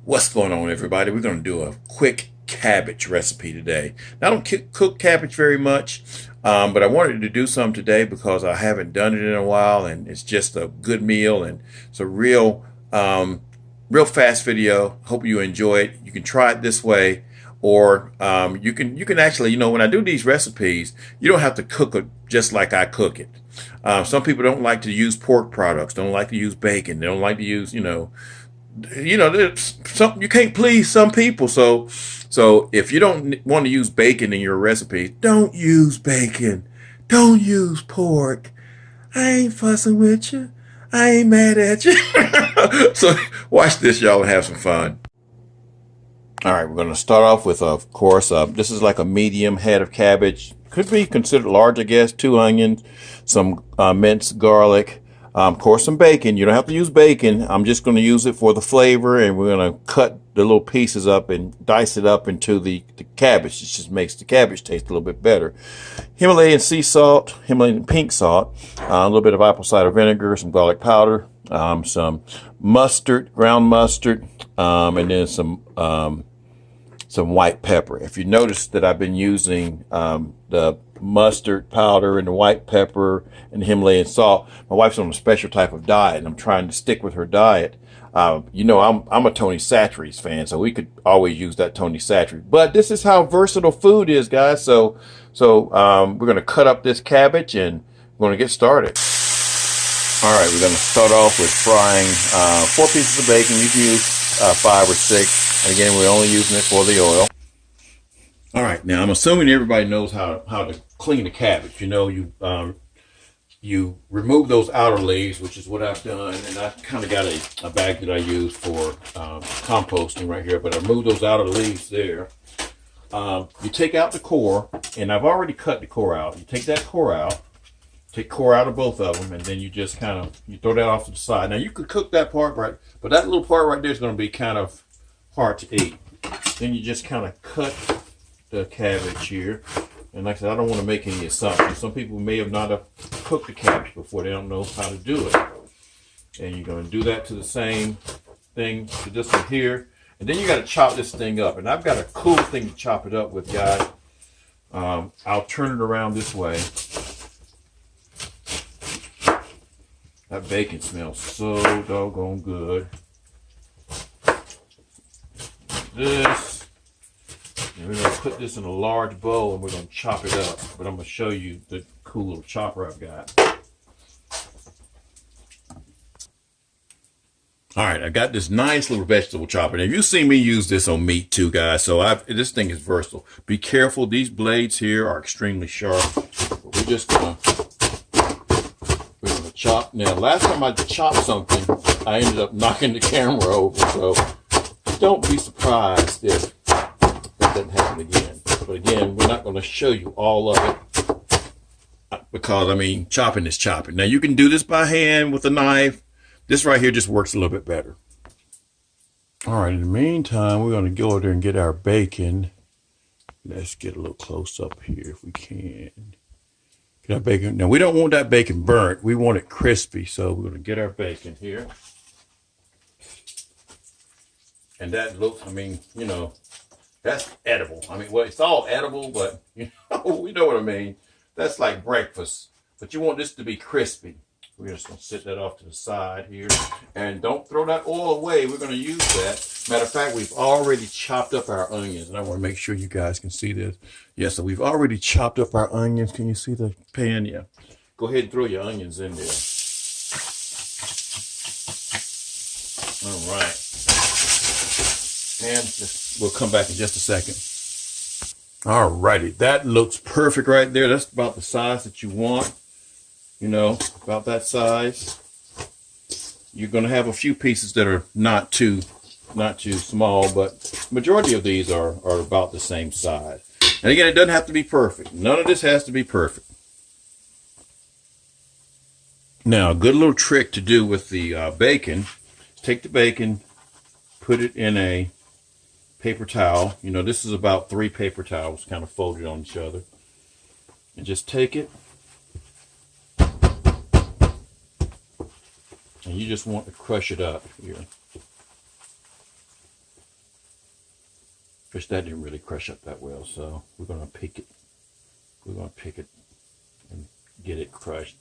What's going on, everybody? We're going to do a quick cabbage recipe today. Now, I don't cook cabbage very much, but I wanted to do some today because I haven't done it in a while, and it's just a good meal, and it's a real fast video. Hope you enjoy it. You can try it this way, or you can actually, when I do these recipes, you don't have to cook it just like I cook it. Some people don't like to use pork products, don't like to use bacon, they don't like to use, there's some you can't please some people. So if you don't want to use bacon in your recipe, don't use bacon. Don't use pork. I ain't fussing with you. I ain't mad at you. So watch this, y'all, and have some fun. All right, we're going to start off with, of course, this is like a medium head of cabbage. Could be considered large, I guess. 2 onions, some minced garlic, of course, some bacon. You don't have to use bacon. I'm just going to use it for the flavor, and we're going to cut the little pieces up and dice it up into the cabbage. It just makes the cabbage taste a little bit better. Himalayan sea salt, Himalayan pink salt, a little bit of apple cider vinegar, some garlic powder, some mustard, ground mustard, and then some white pepper. If you notice that I've been using the mustard powder and the white pepper and the Himalayan salt, my wife's on a special type of diet, and I'm trying to stick with her diet. I'm a Tony Chachere's fan, so we could always use that Tony Chachere. But this is how versatile food is, guys. So we're going to cut up this cabbage, and we're going to get started. All right, we're going to start off with frying 4 pieces of bacon. You can use 5 or 6. And again, we're only using it for the oil. All right, now I'm assuming everybody knows how to clean the cabbage. You remove those outer leaves, which is what I've done, and I've kind of got a bag that I use for composting right here, but I remove those outer leaves there. You take out the core, and I've already cut the core out. You take that core out, take core out of both of them, and then you just you throw that off to the side. Now you could cook that part right, but that little part right there is going to be kind of hard to eat. Then you just kind of cut the cabbage here. And like I said, I don't want to make any assumptions. Some people may have not have cooked the cabbage before. They don't know how to do it. And you're going to do that to the same thing to this one here. And then you got to chop this thing up. And I've got a cool thing to chop it up with, guys. I'll turn it around this way. That bacon smells so doggone good. This, and we're going to put this in a large bowl, and we're going to chop it up. But I'm going to show you the cool little chopper I've got. All right, I got this nice little vegetable chopper. Now, you've seen me use this on meat too, guys. So this thing is versatile. Be careful. These blades here are extremely sharp. We're just going to chop. Now, last time I chopped something, I ended up knocking the camera over. So don't be surprised if that doesn't happen again. But again, we're not going to show you all of it because, chopping is chopping. Now, you can do this by hand with a knife. This right here just works a little bit better. All right, in the meantime, we're going to go over there and get our bacon. Let's get a little close up here if we can. Get our bacon. Now, we don't want that bacon burnt. We want it crispy. So we're going to get our bacon here. And that looks, that's edible. Well, it's all edible, but, we know what I mean. That's like breakfast. But you want this to be crispy. We're just going to set that off to the side here. And don't throw that oil away. We're going to use that. Matter of fact, we've already chopped up our onions. And I want to make sure you guys can see this. Yeah, so we've already chopped up our onions. Can you see the pan? Yeah. Go ahead and throw your onions in there. All right. And we'll come back in just a second. All righty, that looks perfect right there. That's about the size that you want. About that size. You're going to have a few pieces that are not too small, but majority of these are about the same size. And again, it doesn't have to be perfect. None of this has to be perfect. Now, a good little trick to do with the bacon, take the bacon, put it in a paper towel. This is about 3 paper towels kind of folded on each other. And just take it. And you just want to crush it up here. which that didn't really crush up that well, so we're gonna pick it. We're gonna pick it and get it crushed.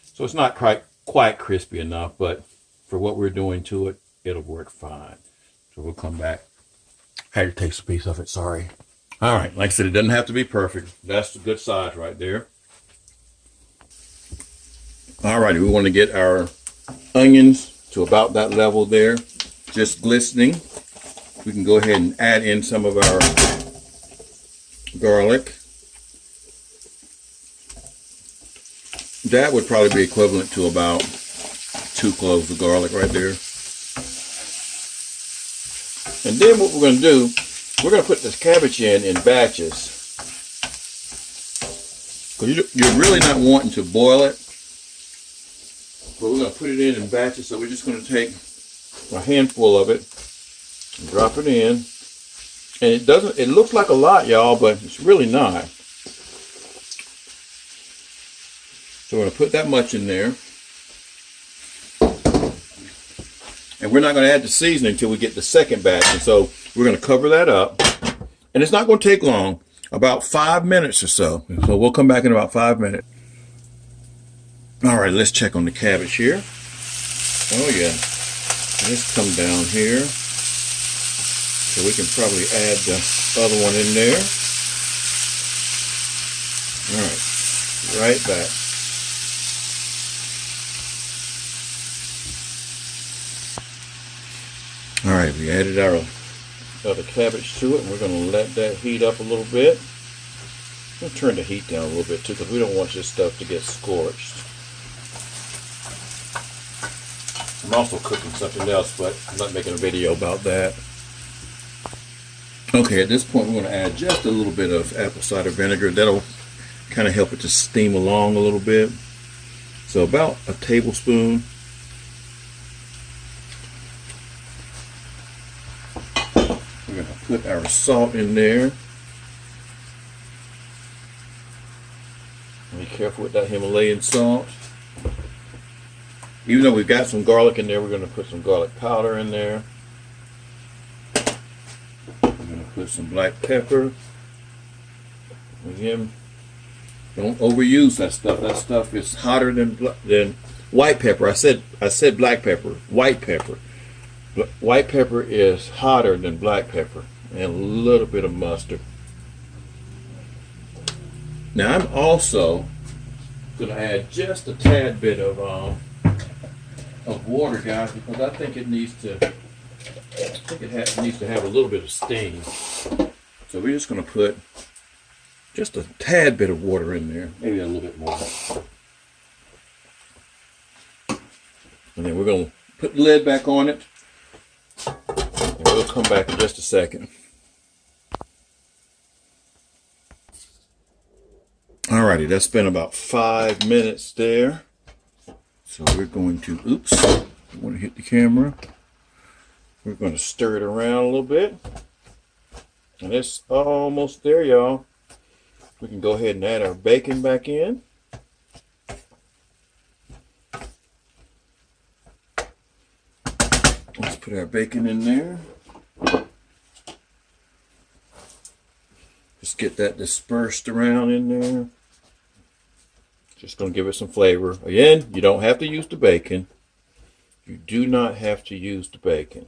So it's not quite crispy enough, but for what we're doing to it, it'll work fine. So we'll come back. Had to take a piece of it, sorry. All right, like I said, it doesn't have to be perfect. That's a good size right there. All righty, we want to get our onions to about that level there, just glistening. We can go ahead and add in some of our garlic. That would probably be equivalent to about 2 cloves of garlic right there. And then what we're going to do, we're going to put this cabbage in batches. Because you're really not wanting to boil it. But we're going to put it in batches, so we're just going to take a handful of it and drop it in. And it looks like a lot, y'all, but it's really not. So we're going to put that much in there. And we're not going to add the seasoning until we get the second batch. And so we're going to cover that up. And it's not going to take long, about 5 minutes or so. So we'll come back in about 5 minutes. All right, let's check on the cabbage here. Oh yeah, let's come down here. So we can probably add the other one in there. All right, right back. All right, we added our other cabbage to it, and we're going to let that heat up a little bit. We'll turn the heat down a little bit too, because we don't want this stuff to get scorched. I'm also cooking something else, but I'm not making a video about that. Okay, at this point we're going to add just a little bit of apple cider vinegar. That'll kind of help it to steam along a little bit. So about a tablespoon. We're going to put our salt in there. Be careful with that Himalayan salt. Even though we've got some garlic in there, we're going to put some garlic powder in there. We're going to put some black pepper. Again, don't overuse that stuff. That stuff is hotter than white pepper. I said black pepper. White pepper. White pepper is hotter than black pepper. And a little bit of mustard. Now I'm also going to add just a tad bit of water, guys, because I think it needs to. Needs to have a little bit of steam. So we're just going to put just a tad bit of water in there, maybe a little bit more. And then we're going to put the lid back on it, and we'll come back in just a second. Alrighty, that's been about 5 minutes there. So we're going to, oops, I want to hit the camera. We're going to stir it around a little bit. And it's almost there, y'all. We can go ahead and add our bacon back in. Let's put our bacon in there. Just get that dispersed around in there. Just going to give it some flavor. Again, you don't have to use the bacon. You do not have to use the bacon.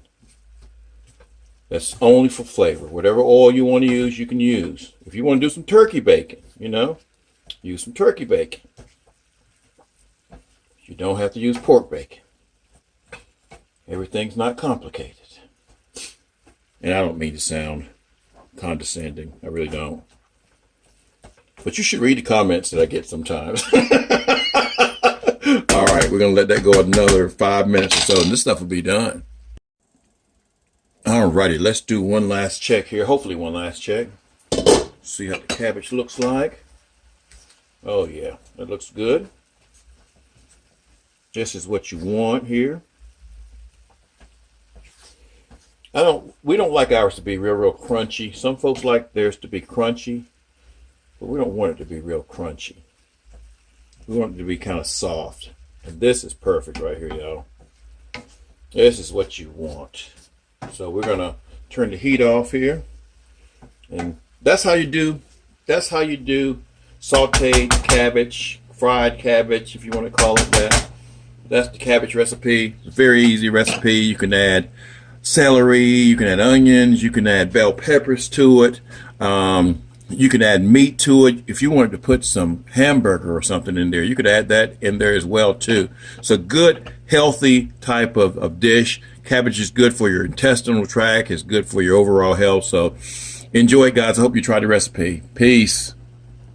That's only for flavor. Whatever oil you want to use, you can use. If you want to do some turkey bacon, use some turkey bacon. You don't have to use pork bacon. Everything's not complicated. And I don't mean to sound condescending. I really don't. But you should read the comments that I get sometimes. All right, we're going to let that go another 5 minutes or so, and this stuff will be done. All righty, let's do one last check here. Hopefully one last check. See how the cabbage looks like. Oh, yeah, that looks good. This is what you want here. We don't like ours to be real crunchy. Some folks like theirs to be crunchy, but we don't want it to be real crunchy. We want it to be kind of soft. And this is perfect right here, y'all. This is what you want. So we're going to turn the heat off here. And that's how you do sauteed cabbage, fried cabbage, if you want to call it that. That's the cabbage recipe. Very easy recipe. You can add celery, you can add onions, you can add bell peppers to it. You can add meat to it. If you wanted to put some hamburger or something in there, you could add that in there as well too. It's a good, healthy type of dish. Cabbage is good for your intestinal tract. It's good for your overall health. So enjoy it, guys. I hope you try the recipe. Peace.